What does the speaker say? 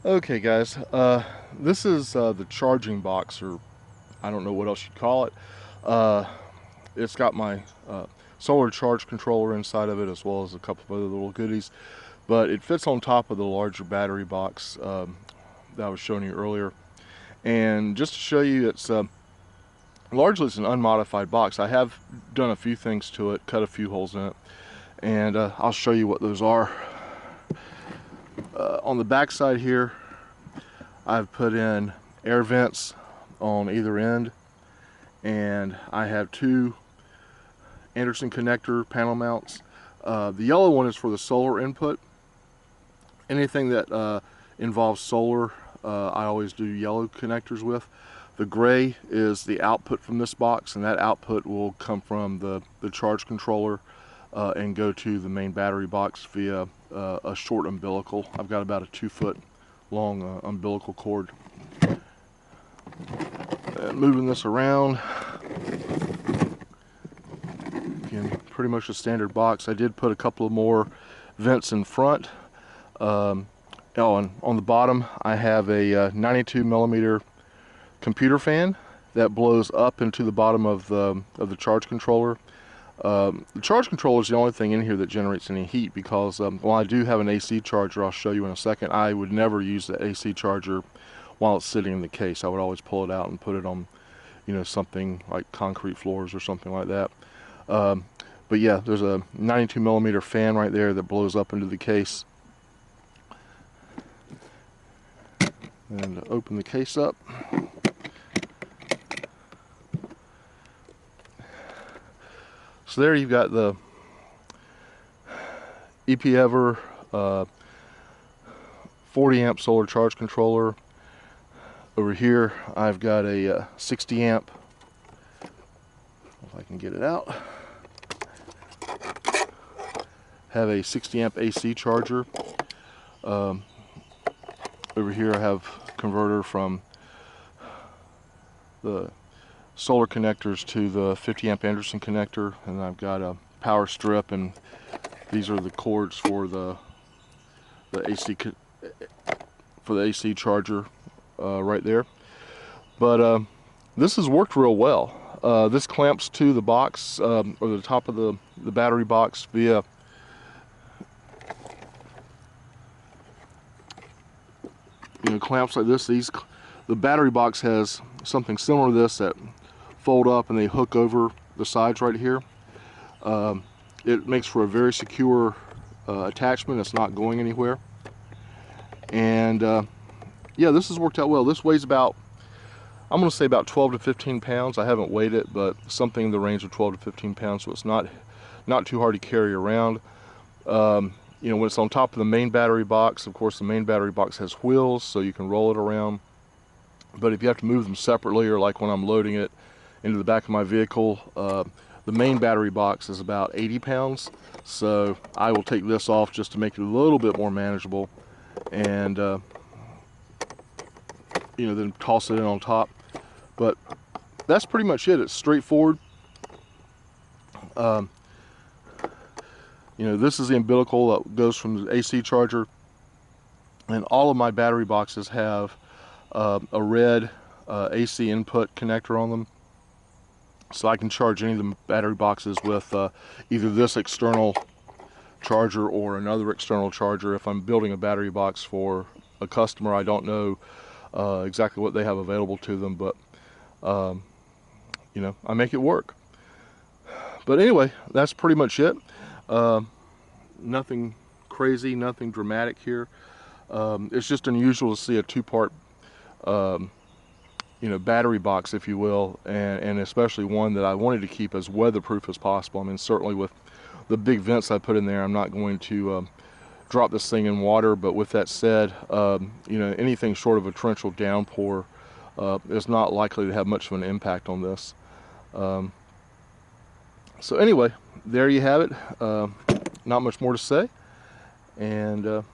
Okay guys, this is the charging box, or I don't know what else you'd call it. Uh, it's got my solar charge controller inside of it, as well as a couple of other little goodies, but it fits on top of the larger battery box that I was showing you earlier. And just to show you, it's largely it's an unmodified box. I have done a few things to it, cut a few holes in it, and I'll show you what those are. On the back side here, I've put in air vents on either end, and I have two Anderson connector panel mounts. The yellow one is for the solar input. Anything that involves solar, I always do yellow connectors with. The gray is the output from this box, and that output will come from the charge controller and go to the main battery box via a short umbilical. I've got about a 2-foot long umbilical cord. And moving this around, again, pretty much a standard box. I did put a couple of more vents in front. Oh, and on the bottom I have a 92 millimeter computer fan that blows up into the bottom of the charge controller. The charge controller is the only thing in here that generates any heat, because while I do have an AC charger I'll show you in a second, I would never use the AC charger while it's sitting in the case. I would always pull it out and put it on, something like concrete floors or something like that. But yeah, there's a 92 millimeter fan right there that blows up into the case. And open the case up. So there you've got the Epever 40 amp solar charge controller. Over here I've got a 60 amp, if I can get it out, have a 60 amp AC charger. Over here I have a converter from the solar connectors to the 50 amp Anderson connector, and I've got a power strip, and these are the cords for the AC charger right there. But this has worked real well. This clamps to the box, or the top of the battery box, via clamps like this. The battery box has something similar to this that fold up and they hook over the sides right here. It makes for a very secure attachment. It's not going anywhere. And yeah, this has worked out well. This weighs about, I'm going to say about 12 to 15 pounds. I haven't weighed it, but something in the range of 12 to 15 pounds, so it's not too hard to carry around. When it's on top of the main battery box, of course the main battery box has wheels, so you can roll it around. But if you have to move them separately, or like when I'm loading it into the back of my vehicle, the main battery box is about 80 pounds. So I will take this off just to make it a little bit more manageable, and then toss it in on top. But that's pretty much it. It's straightforward. This is the umbilical that goes from the AC charger, and all of my battery boxes have a red AC input connector on them, so I can charge any of the battery boxes with either this external charger or another external charger. If I'm building a battery box for a customer, I don't know exactly what they have available to them, but I make it work. But anyway, that's pretty much it. Nothing crazy, nothing dramatic here. It's just unusual to see a two-part battery box, if you will, and especially one that I wanted to keep as weatherproof as possible. I mean, certainly with the big vents I put in there, I'm not going to drop this thing in water. But with that said, anything short of a torrential downpour is not likely to have much of an impact on this. So anyway, there you have it. Not much more to say, and